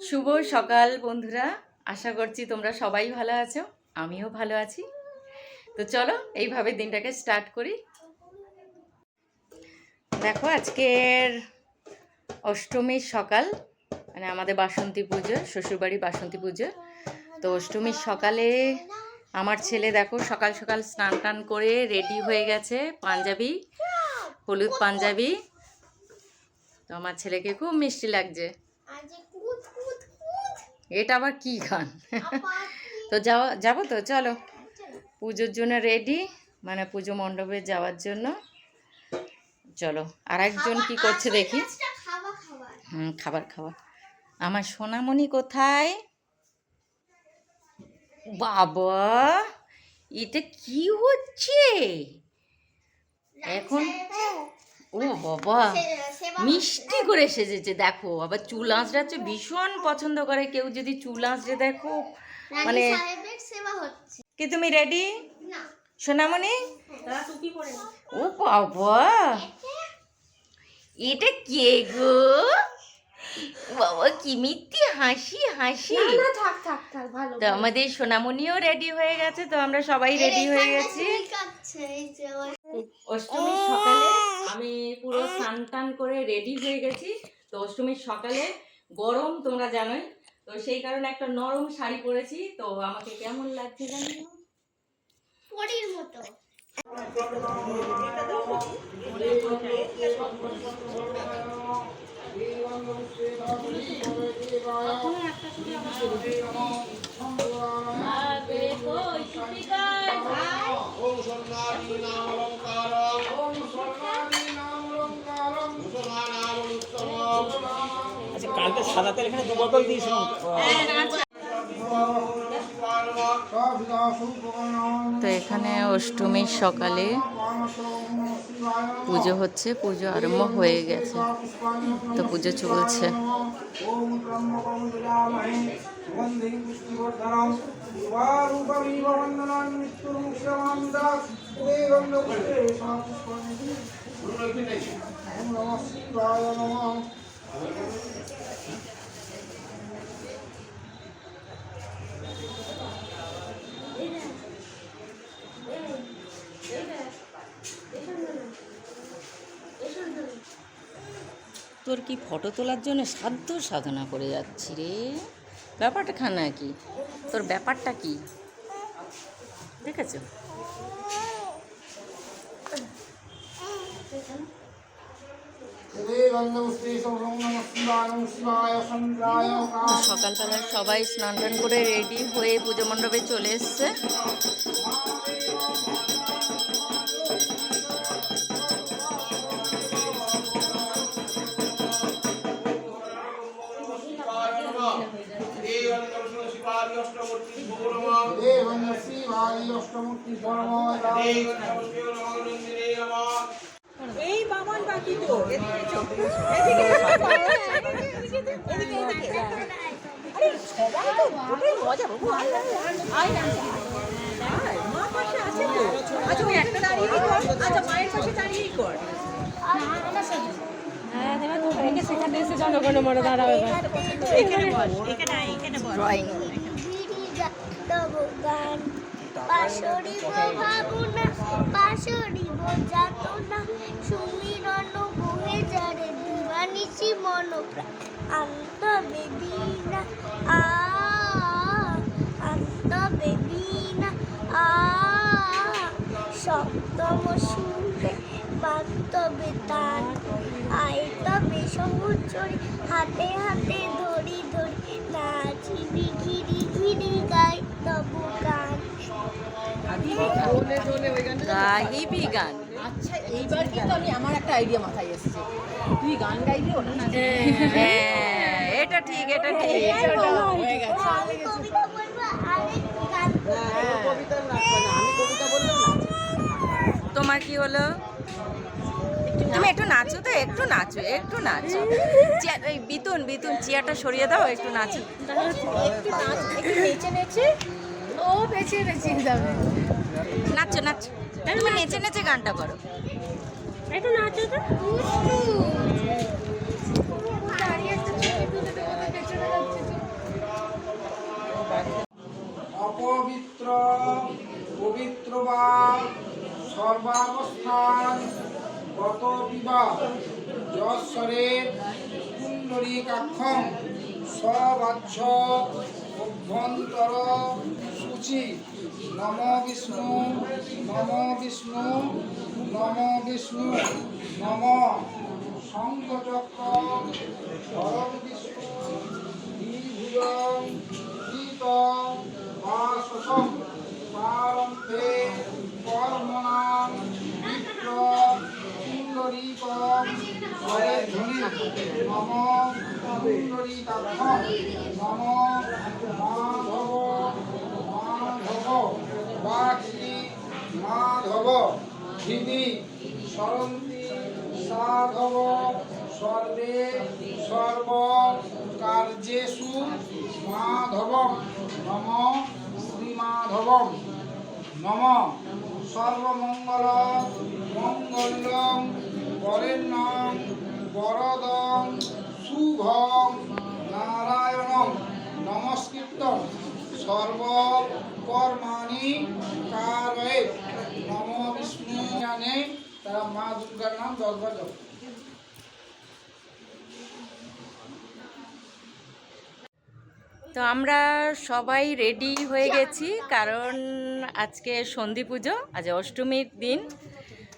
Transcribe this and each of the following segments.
শুভ সকাল বন্ধুরা, আশা করছি তোমরা সবাই ভালো আছো, আমিও ভালো আছি। তো চলো এইভাবে দিনটাকে স্টার্ট করি। দেখো আজকের অষ্টমীর সকাল, মানে আমাদের বাসন্তী পুজো, শ্বশুরবাড়ি বাসন্তী পুজো। তো অষ্টমীর সকালে আমার ছেলে দেখো সকাল সকাল স্নান টান করে রেডি হয়ে গেছে, পাঞ্জাবি, হলুদ পাঞ্জাবি। তো আমার ছেলেকে খুব মিষ্টি লাগছে। এটা আবার কি গান? তো যাবো তো, চলো পুজোর জন্য রেডি, মানে পুজো মণ্ডপে যাওয়ার জন্য। চলো আর একজন কি করছে দেখি। খাবার খাবার। আমার সোনামণি কোথায়? বাবা এটা কি হচ্ছে এখন? ও বাবা মিষ্টি করে সেজেছে দেখো, আবার চুল আঁচড়াচ্ছে, ভীষণ পছন্দ করে কেউ যদি চুল আঁচড়ে দেখো, মানে কি তুমি রেডি সোনামণি? ও বাবা এটা কে গো? বাবা কি মিষ্টি হাসি হাসি। তো আমাদের সোনামণিও রেডি হয়ে গেছে, তো আমরা সবাই রেডি হয়ে গেছি। অষ্টমীর সকালে আমি পুরো স্নান টান করে রেডি হয়ে গেছি। তো অষ্টমীর সকালে গরম তোমরা জানোই, তো সেই কারণে একটা নরম শাড়ি পরেছি। তো আমাকে কেমন লাগছে জানি পরীর মতো। আচ্ছা কালকে সাদা তেল এখানে 2 বোতল দিয়েছিলাম। তো এখানে অষ্টমীর সকালে পুজো হচ্ছে, পুজো আরম্ভ হয়ে গেছে, তো পুজো চলছে। তোর কি ফটো তোলার জন্য সাধ্য সাধনা করে যাচ্ছি রে? ব্যাপারটা খানা কি, তোর ব্যাপারটা কি দেখেছো? সকালবেলা সবাই স্নান টান করে রেডি হয়ে পুজো মণ্ডপে চলে এসছে। এই বামান বাকি তো মজা বাবু মা পাশে আছে তো। আচ্ছা ওই একটা দাঁড়িয়ে কর, আচ্ছা মায়ের পাশে দাঁড়িয়েই কর। হ্যাঁ দেবা তো রেখে সেখানে এসে জনগণ মনে দাঁড়াবে। এখানে বল, এখানে বল। ড্রয়িং পাশরিব ভাবনা পাশরিব যাতনা সুমিরন বহে যারে দিবানিসি মনপ্রাণ আন্ত বেবিনা আন্ত বেবিনা সপ্তম সুরে বাস্তবে তান আয় তবে সমুচরি হাতে হাতে ধরি ধরি নাচিবি ঘিরি ঘিরি গাই তবু গান গাইবি গান। আচ্ছা এইবার কিন্তু আমি আমার একটা আইডিয়া মাথায় এসেছে, তুই গান গাইবি ওটা নাচ। হ্যাঁ এটা ঠিক, এটা ঠিক। হয়ে গেছে। আমি কবিতা বলবো আরেক গান কবিতা নাচবে না, আমি কবিতা বললাম না। তোমার কি হলো? তুমি একটু নাচো তো, একটু নাচো, একটু নাচো। এই বিতুন বিতুন চেয়ারটা সরিয়ে দাও, একটু নাচি। একটু নাচ, একটু নেচে নেচে ও বেঁচে বেঁচে যাবে। নাচো নাচো, তুমি নেচে নেচে গানটা করো। একটু নাচো তো। দাঁড়িয়ে একটা ছবি তুলে দেবো, পেছনে যাচ্ছে। ঈশ্বরের পুণ্ডরীকাক্ষং সবাহ্য অভ্যন্তর সূচি নম বিষ্ণু নম বিষ্ণু নম বিষ্ণু নম শঙ্খচক্র হরং বিষ্ণু দ্বিভুজং গীত বাসসং পারন্তে কর্মণাং বিপ্র পুণ্ডরীকং জয়ধ্বনি নম পুণ্ডরীকাক্ষং নম মাধব মাধব বাক্যি মাধব হৃদি সরন্তি সাধব সর্বে সর্ব কার্যেষু মাধবম নম শ্রীমাধবম নম সর্বমঙ্গল মঙ্গলং বরেণ্যং বরদং শুভং নারায়ণং নমস্কৃত্যং সর্বকর্মাণি কারয়েৎ নম বিষ্ণু জানে তারা মা দুর্গার নাম 10 বার জপ। তো আমরা সবাই রেডি হয়ে গেছি, কারণ আজকে সন্ধি পুজো, আজ অষ্টমীর দিন।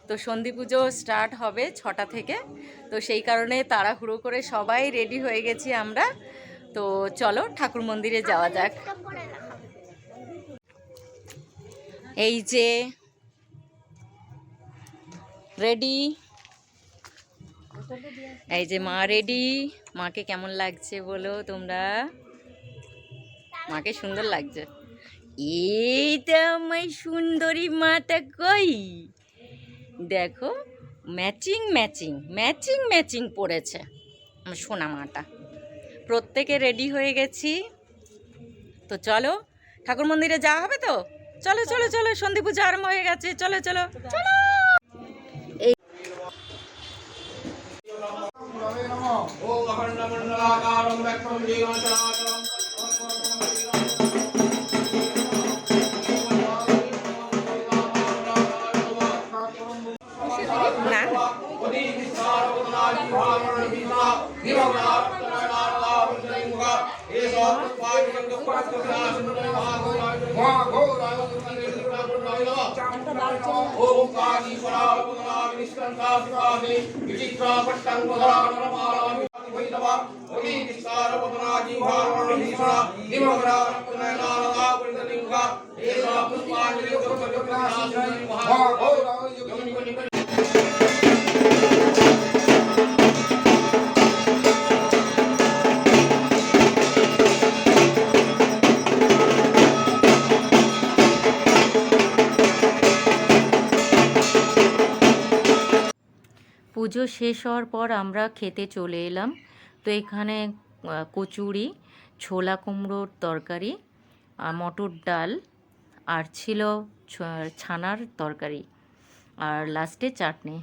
তো সন্ধি পুজো স্টার্ট হবে 6টা থেকে। তো সেই কারণে তাড়াহুড়ো করে সবাই রেডি হয়ে গেছি আমরা। তো চলো ঠাকুর মন্দিরে যাওয়া যাক। এই যে রেডি, এই যে মা রেডি। মাকে কেমন লাগছে বলো তোমরা? মাকে সুন্দর লাগছে। এইটা আমার সুন্দরী মাটা কই দেখো, ম্যাচিং ম্যাচিং ম্যাচিং ম্যাচিং পড়েছে আমার সোনা মাটা। প্রত্যেকে রেডি হয়ে গেছি। তো চলো ঠাকুর মন্দিরে যাওয়া হবে। তো চলো চলো চলো, সন্ধি পূজা আরম্ভ হয়ে গেছে। চলো চলো চলো। ওম অখণ্ডমণ্ডলাকারং ব্যক্তং জীবনচরাচরং না পুজো শেষ হওয়ার পর আমরা খেতে চলে এলাম। তো এখানে কচুরি, ছোলা কুমড়োর তরকারি, মটর ডাল, আর ছিল ছানার তরকারি, আর লাস্টে চাটনি।